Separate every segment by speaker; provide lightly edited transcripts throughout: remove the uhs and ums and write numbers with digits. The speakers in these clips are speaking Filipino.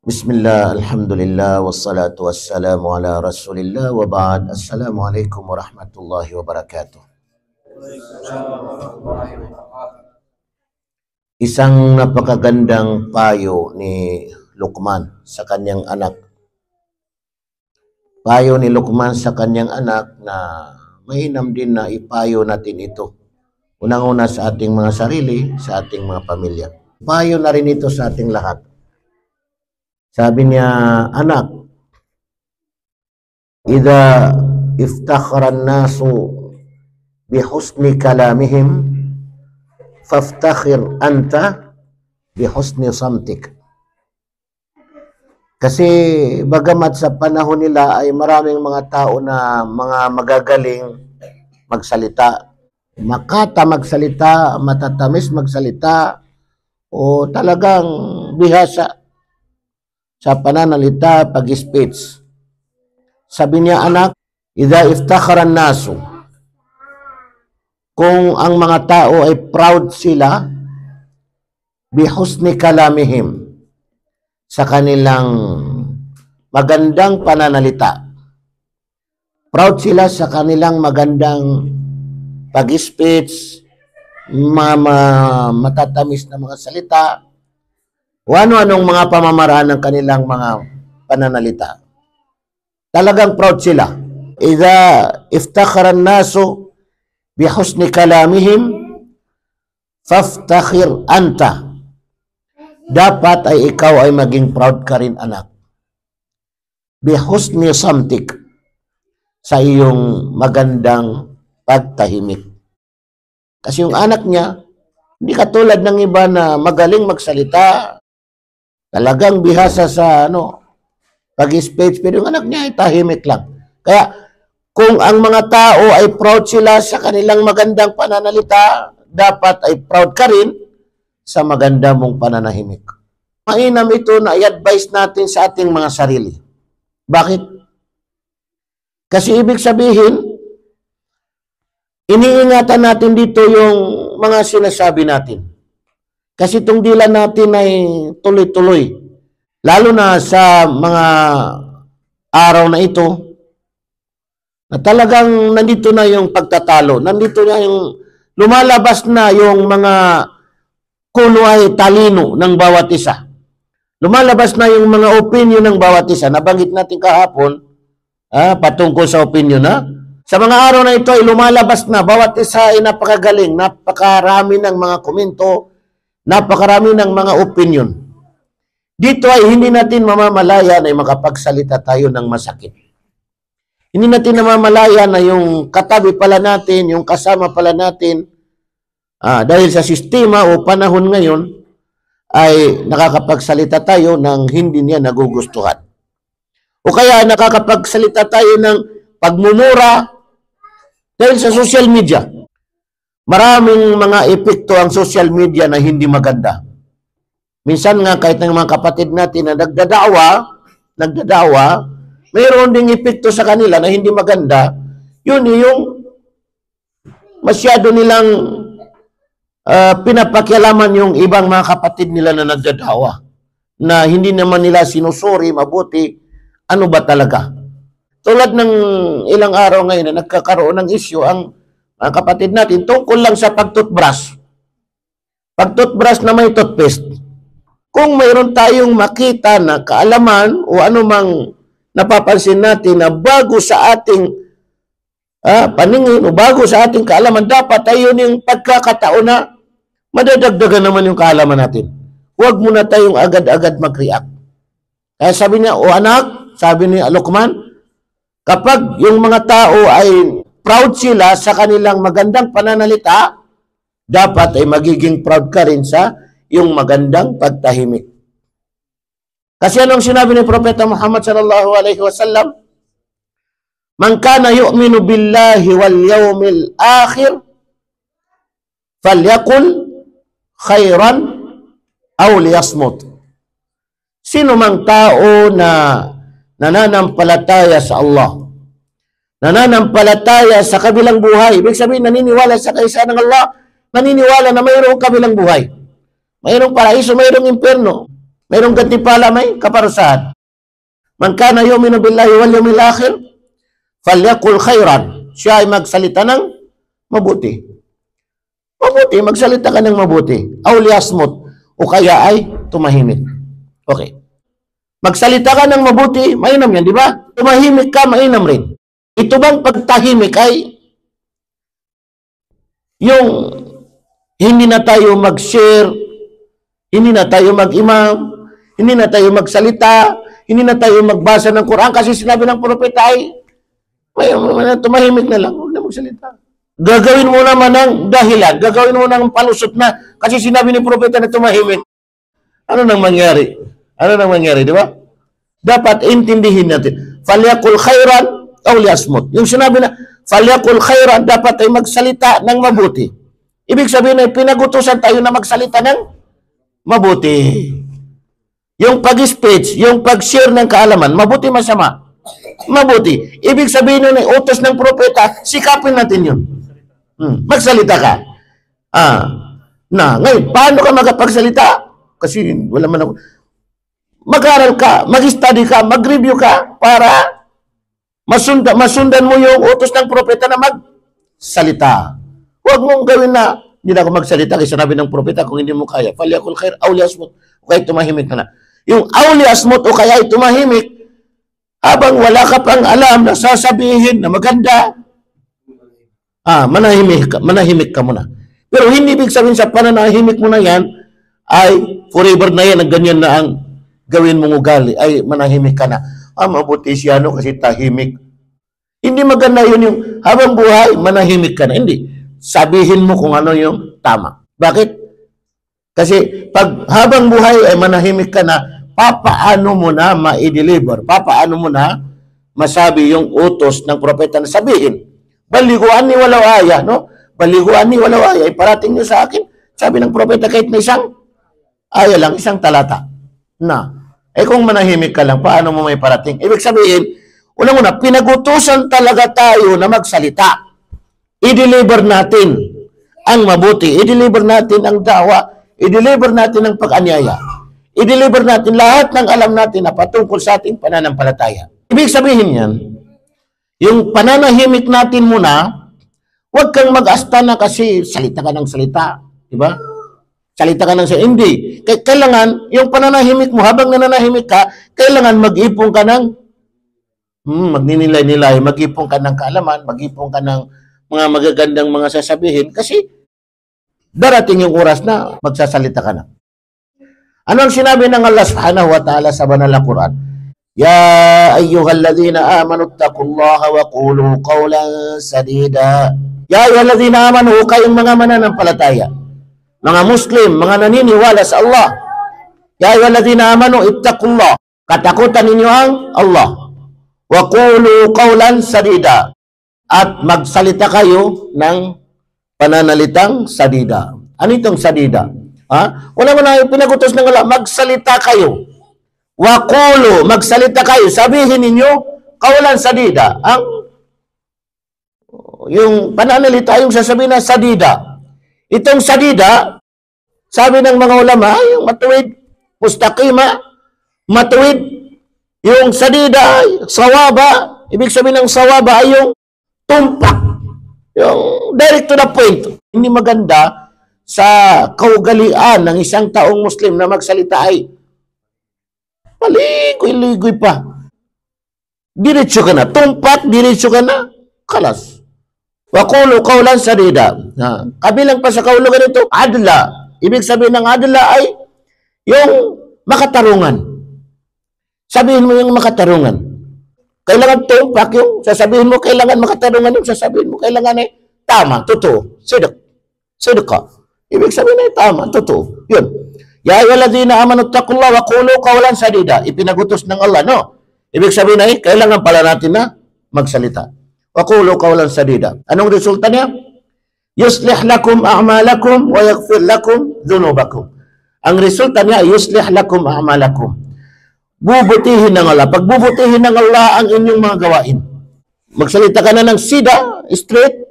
Speaker 1: Bismillah, alhamdulillah, wassalatu wassalamu ala rasulillah, wa ba'd. Assalamualaikum warahmatullahi wabarakatuh. Isang napakagandang payo ni Luqman sa kanyang anak. Payo ni Luqman sa kanyang anak na mainam din na ipayo natin ito. Unang-una sa ating mga sarili, sa ating mga pamilya. Payo na rin ito sa ating lahat. Sabi niya, anak, idza iftakhara an-nasu bihusni kalamihim faftakhir anta bihusni samtik. Kasi bagamat sa panahon nila ay maraming mga tao na mga magagaling magsalita, makata magsalita, matatamis magsalita, o talagang bihasa sa pananalita, pag-speech. Sabi niya, anak, idza iftakhara an-nasu, kung ang mga tao ay proud sila bihusni kalamihim, sa kanilang magandang pananalita. Proud sila sa kanilang magandang pag-speech, matatamis na mga salita, o ano-anong mga pamamaraan ng kanilang mga pananalita. Talagang proud sila. Idza iftakhara an-nasu bihusni kalamihim faftakhir anta. Dapat ay ikaw ay maging proud ka rin, anak. Bihusni samtik, sa iyong magandang pagtahimik. Kasi yung anak niya, hindi katulad ng iba na magaling magsalita, talagang bihasa sa pag-speech, pero yung anak niya ay tahimik lang. Kaya kung ang mga tao ay proud sila sa kanilang magandang pananalita, dapat ay proud ka rin sa maganda mong pananahimik. Mainam ito na i-advise natin sa ating mga sarili. Bakit? Kasi ibig sabihin, iniingatan natin dito yung mga sinasabi natin. Kasi itong dila natin ay tuloy-tuloy. Lalo na sa mga araw na ito, na talagang nandito na yung pagtatalo. Nandito na yung, lumalabas na yung mga kunway talino ng bawat isa. Lumalabas na yung mga opinion ng bawat isa. Nabanggit natin kahapon, patungkol sa opinion, Sa mga araw na ito ay lumalabas na, bawat isa ay napakagaling, napakarami ng mga komento, napakarami ng mga opinion. Dito ay hindi natin mamamalaya na makapagsalita tayo ng masakit. Hindi natin namamalaya na yung katabi pala natin, yung kasama pala natin, dahil sa sistema o panahon ngayon, ay nakakapagsalita tayo ng hindi niya nagugustuhan. O kaya nakakapagsalita tayo ng pagmumura dahil sa social media. Maraming mga epekto ang social media na hindi maganda. Minsan nga kahit ng mga kapatid natin na nagdadawa, mayroon ding epekto sa kanila na hindi maganda. Yun yung masyado nilang pinapakialaman yung ibang mga kapatid nila na nagdadawa, na hindi naman nila sinusuri mabuti ano ba talaga. Tulad ng ilang araw ngayon na nagkakaroon ng issue ang mga kapatid natin tungkol lang sa pagtutbrush. Pagtutbrush na may toothpaste. Kung mayroon tayong makita na kaalaman o anumang napapansin natin na bago sa ating paningin o bago sa ating kaalaman, dapat ay yun yung pagkakataon na madadagdagan naman yung kaalaman natin. Huwag muna tayong agad-agad mag-react. Kaya sabi niya, o anak, sabi ni Luqman, kapag yung mga tao ay proud sila sa kanilang magandang pananalita, dapat ay magiging proud ka rin sa yung magandang pagtahimik. Kasi anong sinabi ni Propeta Muhammad sallallahu alaihi wasallam? Man kana yu'minu billahi wal yawmil akhir falyakul khairan aw liyasmut. Sino mang tao na nananampalataya sa Allah, nananampalataya sa kabilang buhay, ibig sabihin naniniwala sa kaisa ng Allah, naniniwala na mayroong kabilang buhay, mayroong paraiso, mayroong impyerno, Mayroong gantimpala, may kaparusahan. Man kana yu'minu billahi wal yawmil akhir, falyaqul khairan. Siya ay magsalita ng mabuti. Mabuti, magsalita ka ng mabuti. Aw liyasmut, o kaya ay tumahimik. Okay. Magsalita ka ng mabuti, mainam yan, di ba? Tumahimik ka, mainam rin. Ito bang pagtahimik ay yung hindi na tayo mag-share, hindi na tayo mag-imam, hindi na tayo magsalita, hindi na tayo magbasa ng Quran kasi sinabi ng propeta ay tumahimik na lang, huwag na magsalita. Gagawin mo naman ng dahilan, gagawin mo ng palusot na kasi sinabi ni propeta na tumahimik. Ano nang mangyari? Ano nang mangyari, di ba? Dapat intindihin natin. Falyakul khairan aw liyasmut. Yung sinabi na falyakul khairan, dapat ay magsalita ng mabuti. Ibig sabihin ay pinagutusan tayo na magsalita ng mabuti. Yung pag-speech, yung pag-share ng kaalaman, mabuti masama? Mabuti. Ibig sabihin nun ay utos ng propeta, sikapin natin yun. Magsalita ka. Ngayon, paano ka magpagsalita? Kasi wala man ako. Mag-aral ka, mag-study ka, mag-review ka para masundan mo yung utos ng propeta na magsalita. Huwag mong gawin na, hindi na ako magsalita kasi sinabi ng propeta kung hindi mo kaya. Falyakul khair, aw liyasmut, o kaya tumahimik ka na. Yung aw liyasmut o kaya tumahimik, habang wala ka pang alam na sasabihin na maganda, manahimik ka muna. Pero hindi ibig sabihin sa pananahimik mo na yan, ay forever na yan, ang ganyan na ang gawin mong ugali, ay manahimik ka na. Mabuti siya kasi tahimik. Hindi maganda yun yung habang buhay, manahimik ka na. Hindi. Sabihin mo kung ano yung tama. Bakit? Kasi pag habang buhay ay manahimik ka na, papaano mo na ma-deliver? Papaano mo na masabi yung utos ng propeta na sabihin? Baliguan ni walaw aya, no? Baliguan ni walaw aya, iparating nyo sa akin. Sabi ng propeta kahit na isang aya lang, isang talata. Kung manahimik ka lang, paano mo may parating? Ibig sabihin, unang-una, pinagutusan talaga tayo na magsalita. I-deliver natin ang mabuti. I-deliver natin ang dawa. I-deliver natin ang pag-anyaya. I-deliver natin lahat ng alam natin na patungkol sa ating pananampalataya. Ibig sabihin yan, yung pananahimik natin muna, huwag kang mag-asta na kasi salita ka ng salita. Diba? Salita ka ng salita. Hindi. Kailangan, yung pananahimik mo, habang nananahimik ka, kailangan mag-ipon ka ng magninilay-nilay, mag-ipon ka ng kaalaman, mag-ipon ka ng mga magagandang mga sasabihin kasi darating yung oras na magsasalita ka na. Ano ang sinabi ng Allah subhanahu wa ta'ala sa banal na Quran? Ya ayyuhalladhina amanu taqullaha wa qulu qawlan sadida. Ya ayyuhalladhina amanu, kayong mga mananampalataya, mga Muslim, mga naniniwala sa Allah. Ya ayyuhalladhina amanu ittaqullah. Katakutan ninyo ang Allah. Wa qulu qawlan sadida. At magsalita kayo ng pananalitang sadida. Ano itong sadida? Wala mo na pinagutos ng Allah, magsalita kayo. Wa qulu, magsalita kayo. Sabihin ninyo, qawlan sadida. Yung pananalita, yung sasabihin na sadida. Itong sadida, sabi ng mga ulama, yung matuwid, mustaqima, matuwid. Yung sadida, sawaba, ibig sabihin ng sawaba ay yung tumpak. Yung direct to the point. Hindi maganda sa kaugalian ng isang taong Muslim na magsalita ay paligoy-ligoy pa. Diretso ka na. Tumpak, diretso ka na. Kalas. Wa qulu qawlan sadida. Kabilang pa sa kaulugan ito, adla. Ibig sabihin ng adla ay yung makatarungan. Sabihin mo yung makatarungan. Kailangan tumpak yung sasabihin mo, kailangan makatarungan yung sasabihin mo, kailangan ay tama, totoo, sidok ka. Ibig sabihin ay tama, totoo. Yun. Ya ayyuhalladhina amanu taqullaha wa qulu qawlan sadida. Ipinagutos ng Allah, no? Ibig sabihin ay kailangan pala natin na magsalita. Wa qulu qawlan sadida. Anong resulta niya? Yuslih lakum a'malakum wa yaghfir lakum dhunubakum. Ang resulta niya, yuslih lakum a'malakum. Bubutihin ng Allah. Pagbubutihin ng Allah ang inyong mga gawain. Magsalita ka na ng sida, straight,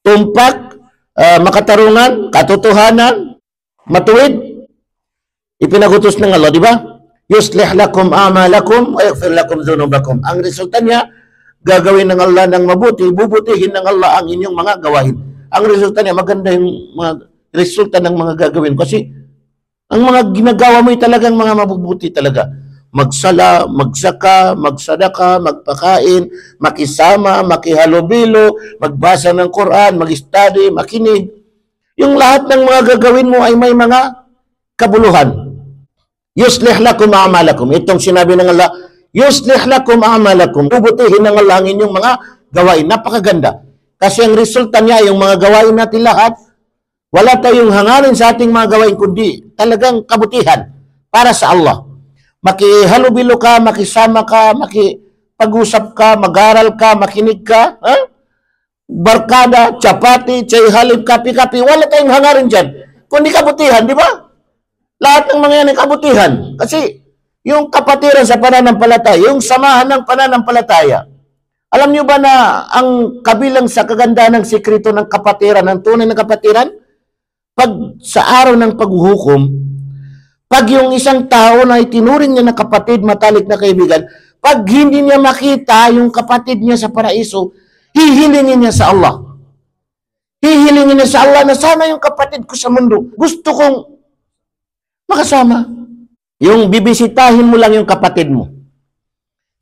Speaker 1: tumpak, makatarungan, katotohanan, matuwid. Ipinagutos ng Allah, di ba? Yuslih lakum a'malakum wa yaghfir lakum dhunubakum. Ang resulta niya, gagawin ng Allah ng mabuti, bubutihin ng Allah ang inyong mga gawain. Ang resulta niya, maganda yung mga resulta ng mga gagawin. Kasi ang mga ginagawa mo ay talagang mga mabubuti talaga. Magsala, magsaka, magsadaka, magpakain, makisama, makihalubilo, magbasa ng Quran, mag-study, makinig. Yung lahat ng mga gagawin mo ay may mga kabuluhan. Yuslih lakum a'malakum. Itong sinabi ng Allah, yuslih lakum a'malakum. Bubutihin ng Allah ang inyong mga gawain. Napakaganda. Kasi ang resulta niya, yung mga gawain natin lahat, wala tayong hangarin sa ating mga gawain, kundi talagang kabutihan para sa Allah. Makihalubilo ka, makisama ka, makipag-usap ka, mag-aral ka, makinig ka, barkada, chapati, chay halib, kapi-kapi, wala tayong hangarin dyan. Kundi kabutihan, di ba? Lahat ng mga yan ay kabutihan. Kasi yung kapatiran sa pananampalataya, yung samahan ng pananampalataya. Alam niyo ba na ang kabilang sa kagandahan ng sikreto ng kapatiran, ng tunay na kapatiran? Pag sa araw ng paghuhukom, pag yung isang tao na itinuring niya na kapatid, matalik na kaibigan, pag hindi niya makita yung kapatid niya sa paraiso, hihilingin niya sa Allah. Hihilingin niya sa Allah na sana yung kapatid ko sa mundo. Gusto kong makasama. Yung bibisitahin mo lang yung kapatid mo.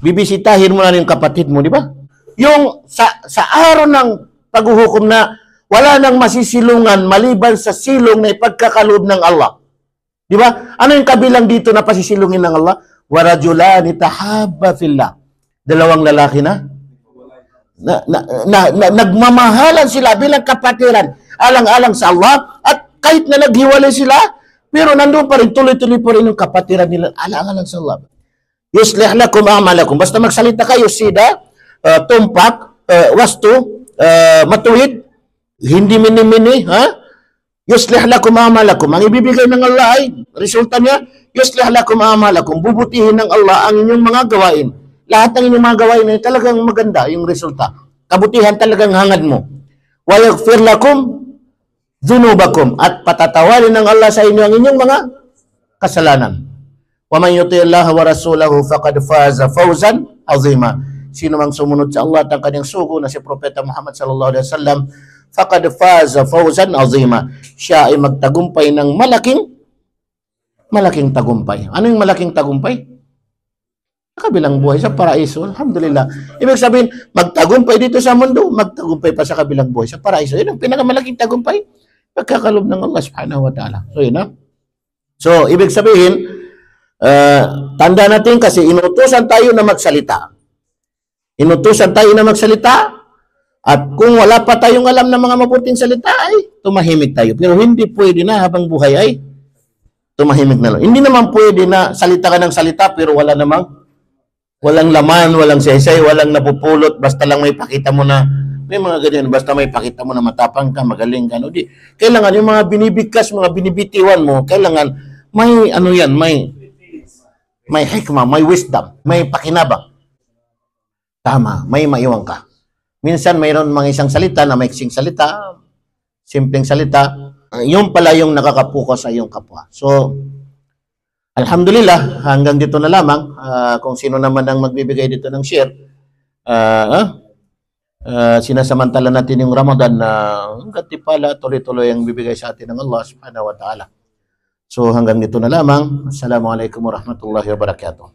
Speaker 1: Bibisitahin mo lang yung kapatid mo, di ba? Yung sa araw ng paghuhukom na wala nang masisilungan maliban sa silong na ipagkakaloob ng Allah. Di ba? Ano yung kabilang dito na pasisilungin ng Allah? Warajulani tahabba fillah. Dalawang lalaki na nagmamahalan sila bilang kapatiran, alang-alang sa Allah, at kahit na naghiwalay sila, pero nandun pa rin, tuloy-tuloy pa rin yung kapatiran nila, alang-alang sa Allah. Yuslih lakum a'malakum. Basta magsalita kayo, sida, tumpak, wasto, matuwid, hindi mini-mini, ha? Yuslih lakum a'malakum. Ang ibibigay ng Allah ay, resulta niya, yuslih lakum a'malakum. Bubutihin ng Allah ang inyong mga gawain. Lahat ng inyong mga gawain ay talagang maganda yung resulta. Kabutihan talagang hangad mo. Wa yaghfir lakum dhunubakum, at patatawarin ng Allah sa inyo ang inyong mga kasalanan. Wa man yuti' Allah wa rasulahu faqad faza fawzan azima. Sino mang sumunod sa Allah at ang kanyang sugo na si Propeta Muhammad sallallahu alaihi wasallam, faqad faza fawzan azima. Siya ay magtagumpay ng malaking tagumpay. Ano yung malaking tagumpay? Kabilang buhay sa paraiso. Alhamdulillah. Ibig sabihin, magtagumpay dito sa mundo, magtagumpay pa sa kabilang buhay sa paraiso. Yun ang pinakamalaking tagumpay. Pagkakalob ng Allah subhanahu wa ta'ala. So, yun ha. So, ibig sabihin, tanda natin kasi inutusan tayo na magsalita. Inutusan tayo na magsalita, at kung wala pa tayong alam ng mga mabuting salita, ay tumahimik tayo. Pero hindi pwede na habang buhay ay tumahimik na lang. Hindi naman pwede na salita ka ng salita pero walang laman, walang saysay, walang napupulot, basta lang may pakita mo na, may mga ganyan, basta may pakita mo na matapang ka, magaling ka, no? Di, kailangan yung mga binibigkas, mga binibitiwan mo, kailangan may, ano yan, may hikmah, may wisdom, may pakinabang. Tama, may maiwan ka. Minsan mayroon mga isang salita na maiksing salita, simpleng salita, yung pala yung nakakapukas sa iyong kapwa. So, alhamdulillah, hanggang dito na lamang. Kung sino naman ang magbibigay dito ng share, sinasamantala natin yung Ramadan na hanggang tipala, tuloy-tuloy ang bibigay sa atin ng Allah subhanahu wa ta'ala. So hanggang dito na lamang. Assalamualaikum warahmatullahi wabarakatuh.